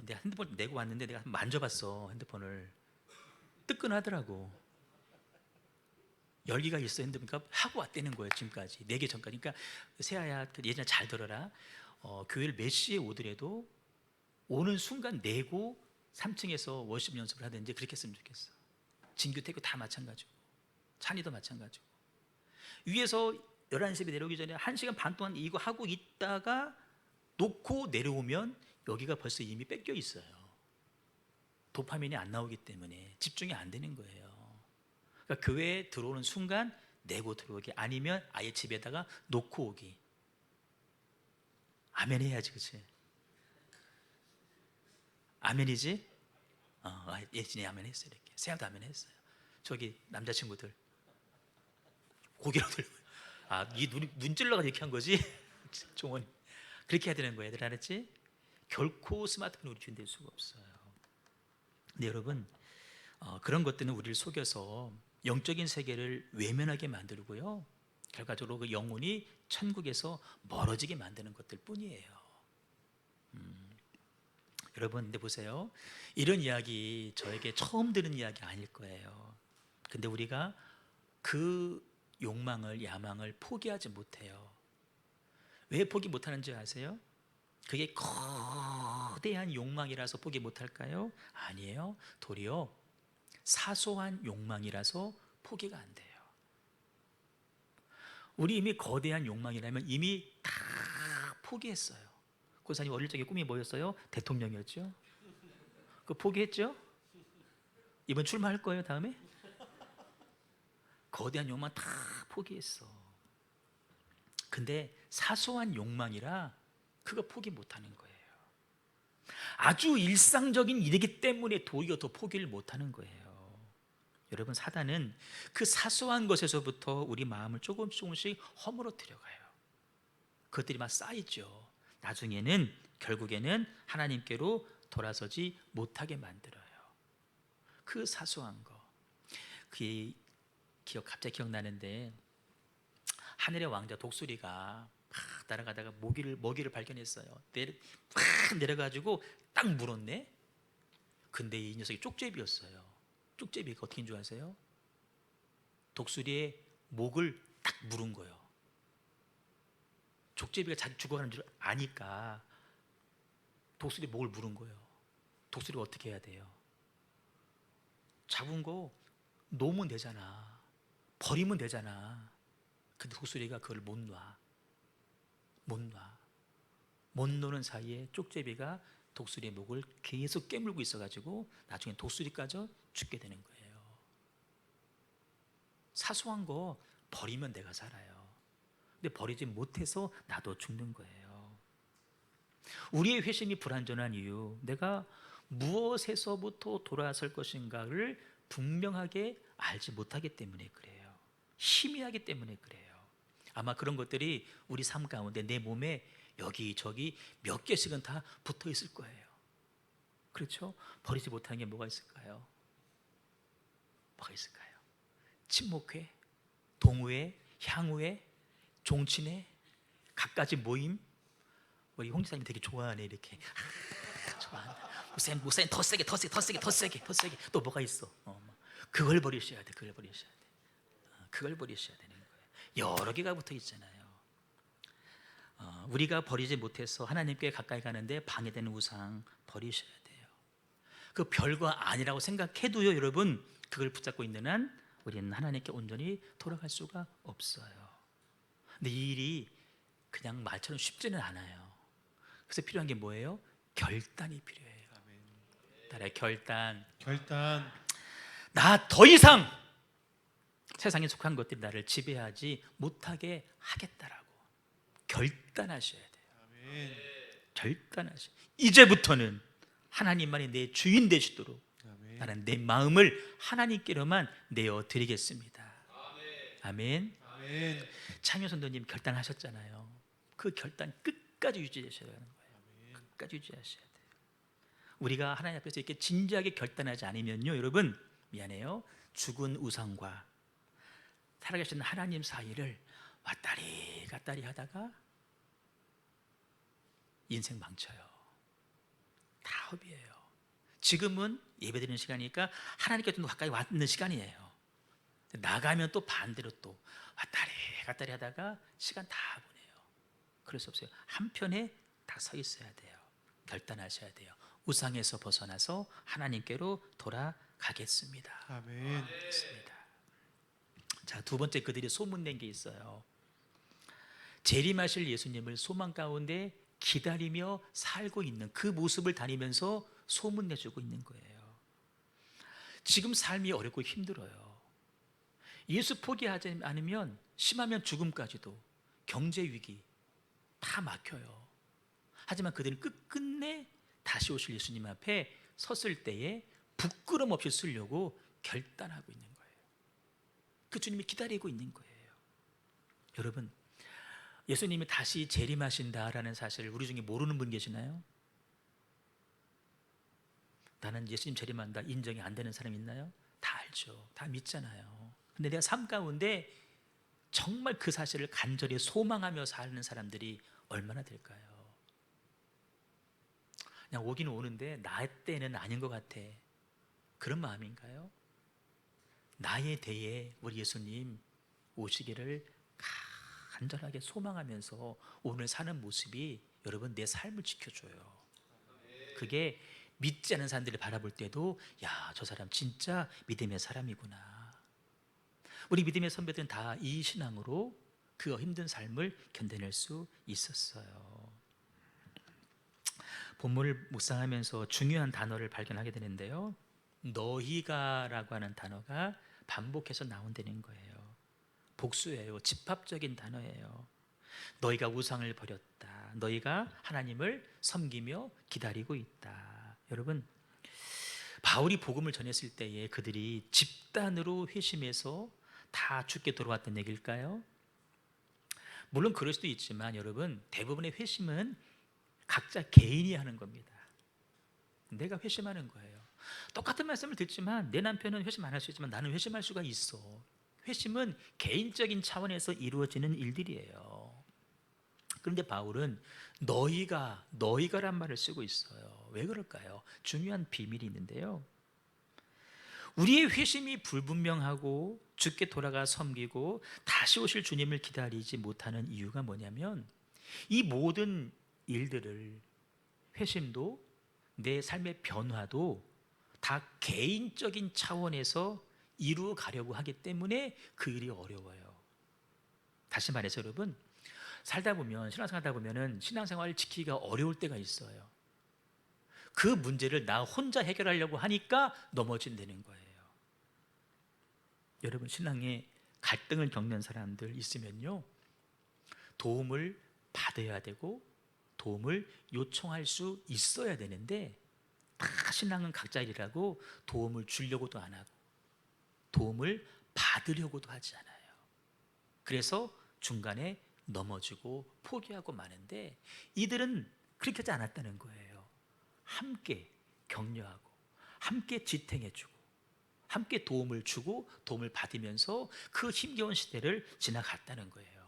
내가 핸드폰 내고 왔는데 내가 만져봤어. 핸드폰을 뜨끈하더라고. 열기가 있어. 핸드폰 그러니까 하고 왔다는 거예요. 지금까지 4개 전까지. 그러니까 세아야, 예전에 잘 들어라. 교회를 몇 시에 오더라도 오는 순간 내고 3층에서 워십 연습을 하든지 그렇게 했으면 좋겠어. 진규 태교 다 마찬가지고 찬이도 마찬가지고. 위에서 11시에 내려오기 전에 1시간 반 동안 이거 하고 있다가 놓고 내려오면 여기가 벌써 이미 뺏겨 있어요. 도파민이 안 나오기 때문에 집중이 안 되는 거예요. 그러니까 교회에 들어오는 순간 내고 들어오기, 아니면 아예 집에다가 놓고 오기. 아멘 해야지, 그치? 아멘이지? 예진이 아멘 했어요. 이렇게 세아도 아멘 했어요. 저기 남자친구들 고개로 들고, 이 눈 찔러가 이렇게 한 거지? 종원 그렇게 해야 되는 거예요. 얘들 알았지? 결코 스마트폰이 우리 주인 될 수가 없어요. 근데 여러분, 그런 것들은 우리를 속여서 영적인 세계를 외면하게 만들고요, 결과적으로 그 영혼이 천국에서 멀어지게 만드는 것들 뿐이에요. 여러분, 근데 보세요. 이런 이야기 저에게 처음 들은 이야기 아닐 거예요. 근데 우리가 그 욕망을, 야망을 포기하지 못해요. 왜 포기 못하는지 아세요? 그게 거대한 욕망이라서 포기 못할까요? 아니에요. 도리어 사소한 욕망이라서 포기가 안 돼요. 우리 이미 거대한 욕망이라면 이미 다 포기했어요. 고사님 어릴 적에 꿈이 뭐였어요? 대통령이었죠? 그거 포기했죠? 이번 출마할 거예요, 다음에? 거대한 욕망 다 포기했어. 근데 사소한 욕망이라 그거 포기 못하는 거예요. 아주 일상적인 일이기 때문에 도리어 더 포기를 못하는 거예요. 여러분, 사단은 그 사소한 것에서부터 우리 마음을 조금씩 허물어뜨려 가요. 그것들이 막 쌓이죠. 나중에는, 결국에는 하나님께로 돌아서지 못하게 만들어요. 그 사소한 거. 그 갑자기 기억나는데, 하늘의 왕자 독수리가 막 날아가다가 먹이를 발견했어요. 팍 내려가지고 딱 물었네. 근데 이 녀석이 쪽제비였어요. 쪽제비가 어떻게 인 줄 아세요? 독수리의 목을 딱 물은 거예요. 족제비가 자기 죽어가는 줄 아니까 독수리 목을 물은 거예요. 독수리가 어떻게 해야 돼요? 잡은 거 놓으면 되잖아. 버리면 되잖아. 근데 독수리가 그걸 못 놔. 못 놓는 사이에 쪽제비가 독수리의 목을 계속 깨물고 있어가지고 나중에 독수리까지 죽게 되는 거예요. 사소한 거 버리면 내가 살아요. 근데 버리지 못해서 나도 죽는 거예요. 우리의 회심이 불완전한 이유, 내가 무엇에서부터 돌아설 것인가를 분명하게 알지 못하기 때문에 그래요. 희미하기 때문에 그래요. 아마 그런 것들이 우리 삶 가운데 내 몸에 여기저기 몇 개씩은 다 붙어 있을 거예요. 그렇죠? 버리지 못하는 게 뭐가 있을까요? 뭐가 있을까요? 친목회, 동호회, 향후회, 종친회, 갖가지 모임. 우리 홍지사님 되게 좋아하네. 이렇게 좋아한다. 목사님 더 세게 또 뭐가 있어? 그걸 버리셔야 돼. 그걸 버리셔야 되는 거예요. 여러 개가 붙어 있잖아요. 우리가 버리지 못해서 하나님께 가까이 가는데 방해되는 우상 버리셔야 돼요. 그 별거 아니라고 생각해도요, 여러분, 그걸 붙잡고 있는 한 우리는 하나님께 온전히 돌아갈 수가 없어요. 근데 이 일이 그냥 말처럼 쉽지는 않아요. 그래서 필요한 게 뭐예요? 결단이 필요해요. 따라요, 결단. 나 더 이상 세상에 속한 것들이 나를 지배하지 못하게 하겠다라고 결단하셔야 돼요. 결단하셔야. 이제부터는 하나님만이 내 주인 되시도록 나는 내 마음을 하나님께로만 내어 드리겠습니다. 아멘. 창현 선도님 결단하셨잖아요. 그 결단 끝까지 유지하셔야 하는 거예요. 끝까지 유지하셔야 돼요. 우리가 하나님 앞에서 이렇게 진지하게 결단하지 않으면요, 여러분, 미안해요, 죽은 우상과 살아계신 하나님 사이를 왔다리 갔다리 하다가 인생 망쳐요. 다 허비예요. 지금은 예배드리는 시간이니까 하나님께 좀 가까이 왔는 시간이에요. 나가면 또 반대로 또 왔다리 갔다리 하다가 시간 다 보내요. 그럴 수 없어요. 한편에 다 서 있어야 돼요. 결단하셔야 돼요. 우상에서 벗어나서 하나님께로 돌아가겠습니다. 아멘. 자, 두 번째, 그들이 소문낸 게 있어요. 재림하실 예수님을 소망 가운데 기다리며 살고 있는 그 모습을 다니면서 소문내주고 있는 거예요. 지금 삶이 어렵고 힘들어요. 예수 포기하지 않으면 심하면 죽음까지도, 경제 위기 다 막혀요. 하지만 그들은 끝끝내 다시 오실 예수님 앞에 섰을 때에 부끄럼 없이 쓰려고 결단하고 있는 거예요. 그 주님이 기다리고 있는 거예요. 여러분, 예수님이 다시 재림하신다라는 사실을 우리 중에 모르는 분 계시나요? 나는 예수님 재림한다 인정이 안 되는 사람 있나요? 다 알죠. 다 믿잖아요. 근데 내가 삶 가운데 정말 그 사실을 간절히 소망하며 사는 사람들이 얼마나 될까요? 그냥 오기는 오는데 나 때는 아닌 것 같아. 그런 마음인가요? 나의 대에 우리 예수님 오시기를 간절하게 소망하면서 오늘 사는 모습이 여러분 내 삶을 지켜줘요. 그게 믿지 않은 사람들이 바라볼 때도 야, 저 사람 진짜 믿음의 사람이구나. 우리 믿음의 선배들은 다 이 신앙으로 그 힘든 삶을 견뎌낼 수 있었어요. 본문을 묵상하면서 중요한 단어를 발견하게 되는데요, 너희가라고 하는 단어가 반복해서 나온다는 거예요. 복수예요. 집합적인 단어예요. 너희가 우상을 버렸다. 너희가 하나님을 섬기며 기다리고 있다. 여러분, 바울이 복음을 전했을 때에 그들이 집단으로 회심해서 다 죽게 돌아왔던 얘기일까요? 물론 그럴 수도 있지만 여러분, 대부분의 회심은 각자 개인이 하는 겁니다. 내가 회심하는 거예요. 똑같은 말씀을 듣지만 내 남편은 회심 안 할 수 있지만 나는 회심할 수가 있어. 회심은 개인적인 차원에서 이루어지는 일들이에요. 그런데 바울은 너희가란 말을 쓰고 있어요. 왜 그럴까요? 중요한 비밀이 있는데요, 우리의 회심이 불분명하고 죽게 돌아가 섬기고 다시 오실 주님을 기다리지 못하는 이유가 뭐냐면 이 모든 일들을, 회심도 내 삶의 변화도 다 개인적인 차원에서 이루어 가려고 하기 때문에 그 일이 어려워요. 다시 말해서 여러분, 살다 보면, 신앙생활 하다 보면은 신앙생활을 지키기가 어려울 때가 있어요. 그 문제를 나 혼자 해결하려고 하니까 넘어진다는 거예요. 여러분, 신앙에 갈등을 겪는 사람들 있으면요, 도움을 받아야 되고 도움을 요청할 수 있어야 되는데, 다 신앙은 각자 일이라고 도움을 주려고도 안 하고 도움을 받으려고도 하지 않아요. 그래서 중간에 넘어지고 포기하고 마는데, 이들은 그렇게 하지 않았다는 거예요. 함께 격려하고 함께 지탱해주고 함께 도움을 주고 도움을 받으면서 그 힘겨운 시대를 지나갔다는 거예요.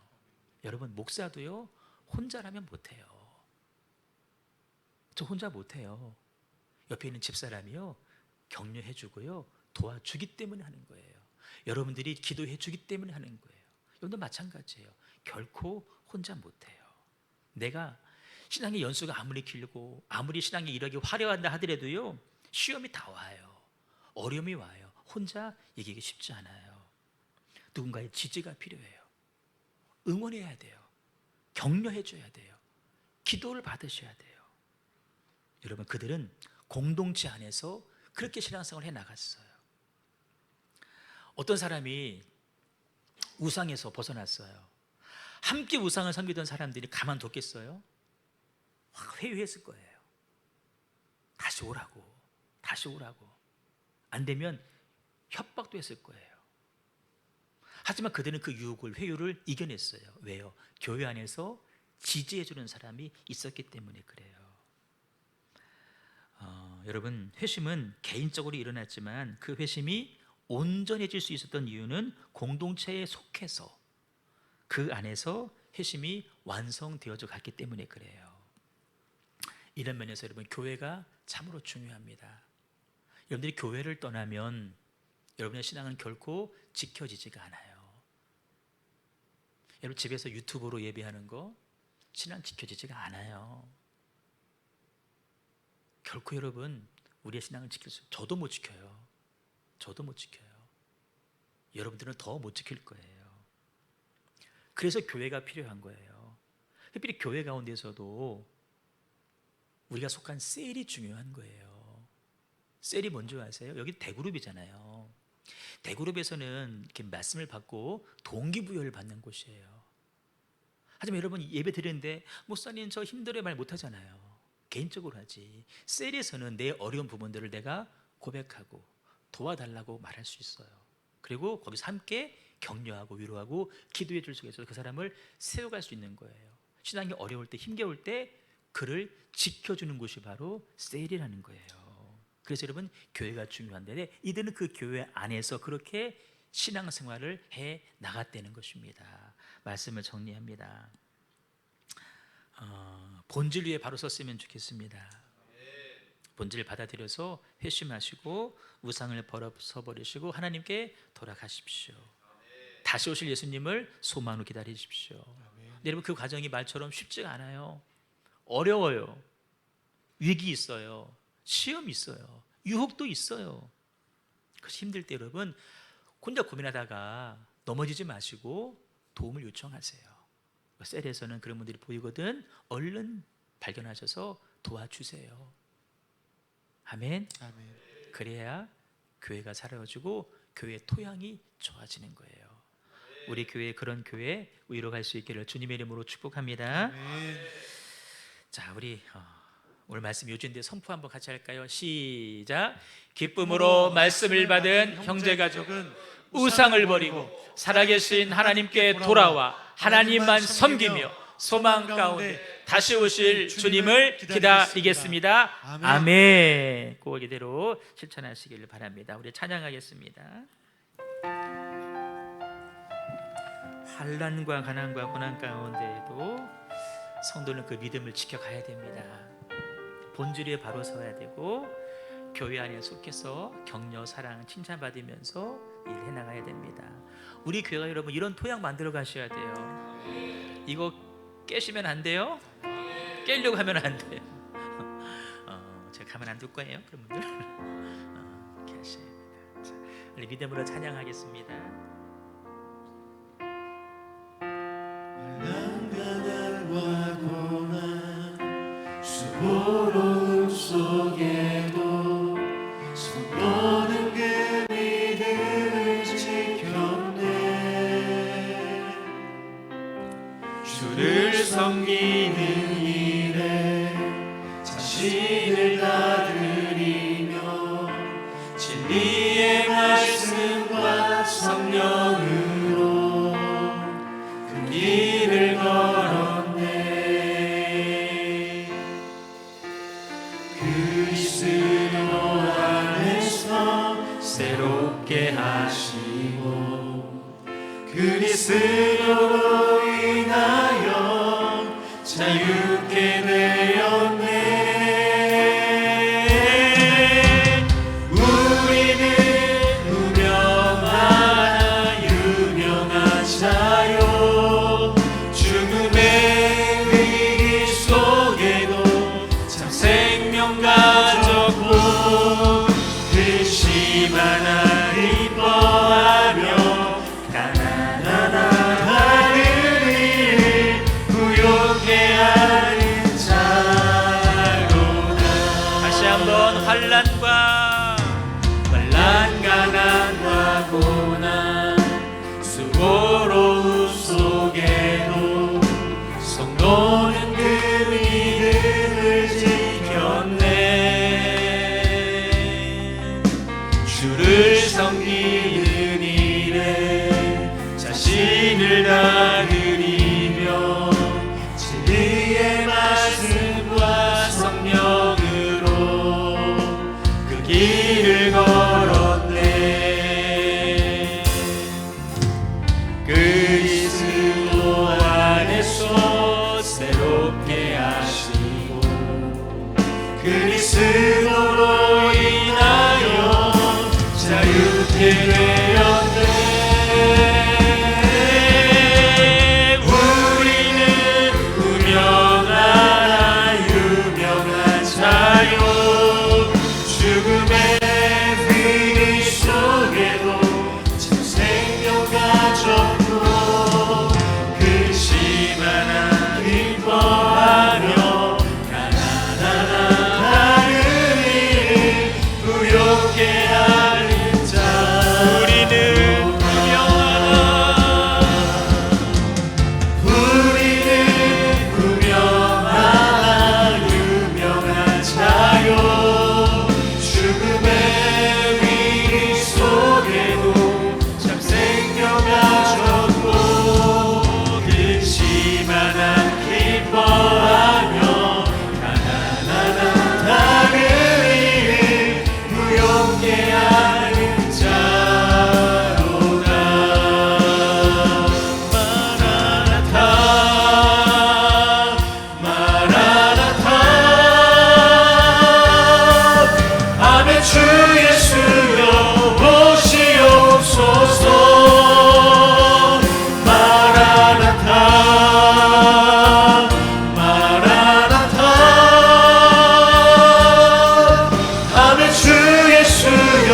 여러분, 목사도요, 혼자라면 못해요. 저 혼자 못해요. 옆에 있는 집사람이요, 격려해주고요, 도와주기 때문에 하는 거예요. 여러분들이 기도해주기 때문에 하는 거예요. 여러분도 마찬가지예요. 결코 혼자 못해요. 내가 신앙의 연수가 아무리 길고 아무리 신앙의 이력이 화려하다 하더라도요, 시험이 다 와요. 어려움이 와요. 혼자 이기기 쉽지 않아요. 누군가의 지지가 필요해요. 응원해야 돼요. 격려해줘야 돼요. 기도를 받으셔야 돼요. 여러분, 그들은 공동체 안에서 그렇게 신앙생활을 해나갔어요. 어떤 사람이 우상에서 벗어났어요. 함께 우상을 섬기던 사람들이 가만뒀겠어요? 회유했을 거예요. 다시 오라고, 다시 오라고. 안 되면 협박도 했을 거예요. 하지만 그들은 그 유혹을, 회유를 이겨냈어요. 왜요? 교회 안에서 지지해주는 사람이 있었기 때문에 그래요. 여러분, 회심은 개인적으로 일어났지만 그 회심이 온전해질 수 있었던 이유는 공동체에 속해서 그 안에서 회심이 완성되어져 갔기 때문에 그래요. 이런 면에서 여러분, 교회가 참으로 중요합니다. 여러분들이 교회를 떠나면 여러분의 신앙은 결코 지켜지지가 않아요. 여러분, 집에서 유튜브로 예배하는 거 신앙 지켜지지가 않아요. 결코 여러분, 우리의 신앙을 지킬 수, 저도 못 지켜요. 저도 못 지켜요. 여러분들은 더 못 지킬 거예요. 그래서 교회가 필요한 거예요. 특별히 교회 가운데서도 우리가 속한 셀이 중요한 거예요. 셀이 뭔지 아세요? 여기 대그룹이잖아요. 대그룹에서는 이렇게 말씀을 받고 동기부여를 받는 곳이에요. 하지만 여러분, 예배 드리는데 목사님 저 힘들어요 말 못하잖아요. 개인적으로 하지. 셀에서는 내 어려운 부분들을 내가 고백하고 도와달라고 말할 수 있어요. 그리고 거기서 함께 격려하고 위로하고 기도해 줄 수가 있어서 그 사람을 세워갈 수 있는 거예요. 신앙이 어려울 때, 힘겨울 때 그를 지켜주는 곳이 바로 셀이라는 거예요. 그래서 여러분, 교회가 중요한데 이들은 그 교회 안에서 그렇게 신앙생활을 해 나갔다는 것입니다. 말씀을 정리합니다. 본질 위에 바로 섰으면 좋겠습니다. 본질을 받아들여서 회심하시고 우상을 벗어버리시고 하나님께 돌아가십시오. 다시 오실 예수님을 소망으로 기다리십시오. 여러분, 그 과정이 말처럼 쉽지가 않아요. 어려워요. 위기 있어요. 시험 있어요. 유혹도 있어요. 그래서 힘들 때 여러분, 혼자 고민하다가 넘어지지 마시고 도움을 요청하세요. 셀에서는 그런 분들이 보이거든 얼른 발견하셔서 도와주세요. 아멘. 아멘. 그래야 교회가 살아가지고 교회의 토양이 좋아지는 거예요. 우리 교회, 그런 교회 위로 갈 수 있기를 주님의 이름으로 축복합니다. 아멘. 자, 우리 오늘 말씀 요주인데 선포 한번 같이 할까요? 시작. 기쁨으로 말씀을 받은 형제가족은 우상을 버리고 살아계신 하나님께 돌아와 하나님만 섬기며 소망 가운데 다시 오실 주님을 기다리겠습니다. 아멘. 그 이대로 실천하시기를 바랍니다. 우리 찬양하겠습니다. 환난과 가난과 고난 가운데에도 성도는 그 믿음을 지켜가야 됩니다. 본질 위에 바로 서야 되고 교회 안에 속해서 격려, 사랑, 칭찬받으면서 일해 나가야 됩니다. 우리 교회가 여러분 이런 토양 만들어 가셔야 돼요. 이거 깨시면 안 돼요. 깨려고 하면 안 돼요. 제가 가만 안 둘 거예요, 여러분들. 이렇게 하셔야 됩니다. 자, 우리 믿음으로 찬양하겠습니다. 가난과 고난 수고로움 속에도 손보는 그 믿음을 지켰네. 주를 섬기는 일에 자신을 다 드리며 진리의 말씀과 성령으로 그 길을 걸었네. 그리스도 안에서 새롭게 하시고 그리스도로 인하여 자유케 되었네. 우리는 무명하나 유명한 자요 죽음의 위기 속에도 참 생명 가졌고 근심 하나 기뻐하며 가난하다는 일 부욕해 하는 자로다. 다시 한번 환난과 가난과 고난 수고로움 속에도 성도는 그 믿음을 지켰네. 주를 섬기는 일에 자신을 다 드리며 진리의 말씀과 성령으로 그 길을 걸었네. 그리스도 안에서 새롭게 하시고 그리스도로 인하여 자유케 되었네. 우리는 무명하나 유명한 자요 죽음의 위기 속에도 참 생명 가졌고 근심 하나 기뻐하며 가난하다는 일 부욕해 하는 자. 우리는 무명하나 유명한 자요 죽음의 위기 속에도 참 생명 가졌고 근심 하나 기뻐하며 가난하다는 일 부욕해 하는 자로다. 마라나타 마라나타 아멘. 주 예수여 오시옵소서. 마라나타 마라나타 아멘. 주 예수여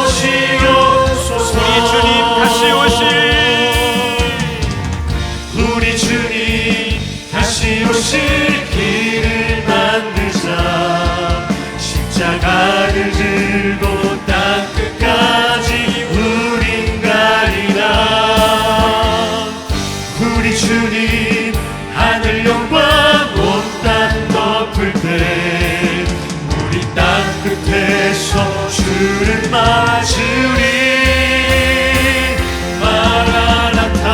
오시옵소서. 우리 주님 다시 오실 우리 주님 다시 오실 길을 만들자. 십자가를 들고 땅 끝까지 우린 가리라. 우리 주님 하늘 영광 온 땅 덮을 때 우리 땅 끝에서 주를 맞으리. 마라나타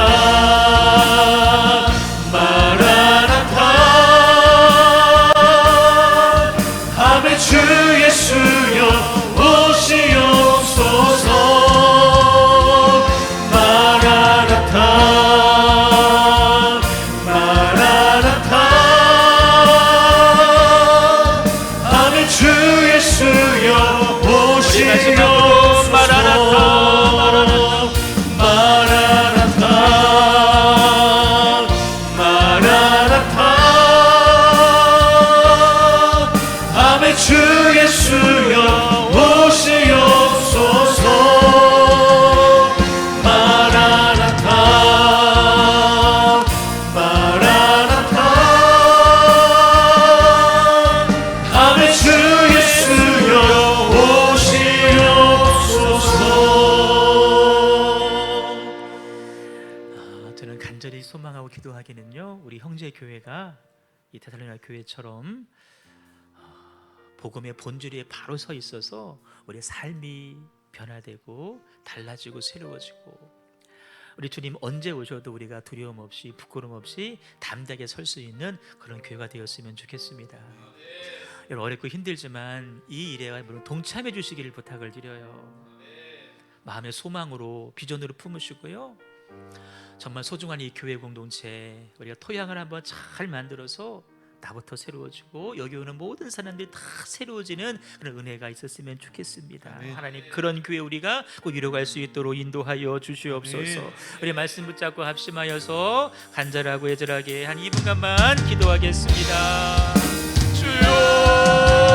마라나타 아멘. 주 예수여 오시옵소서. 마라나타 마라나타 아멘. 주 예수여 우리 마지막으로 오시옵소서. 마라나타 소망하고 기도하기는요, 우리 형제 교회가 이 데살로니가 교회처럼 복음의 본주리에 바로 서 있어서 우리의 삶이 변화되고 달라지고 새로워지고, 우리 주님 언제 오셔도 우리가 두려움 없이 부끄러움 없이 담대하게 설 수 있는 그런 교회가 되었으면 좋겠습니다. 여러분, 어렵고 힘들지만 이 일에 물론 동참해 주시기를 부탁을 드려요. 마음의 소망으로 비전으로 품으시고요, 정말 소중한 이 교회 공동체 우리가 토양을 한번 잘 만들어서 나부터 새로워지고 여기 오는 모든 사람들이 다 새로워지는 그런 은혜가 있었으면 좋겠습니다. 아멘. 하나님, 그런 교회 우리가 꼭 이뤄갈 수 있도록 인도하여 주시옵소서. 아멘. 우리 말씀 붙잡고 합심하여서 간절하고 애절하게 한 2분간만 기도하겠습니다. 주여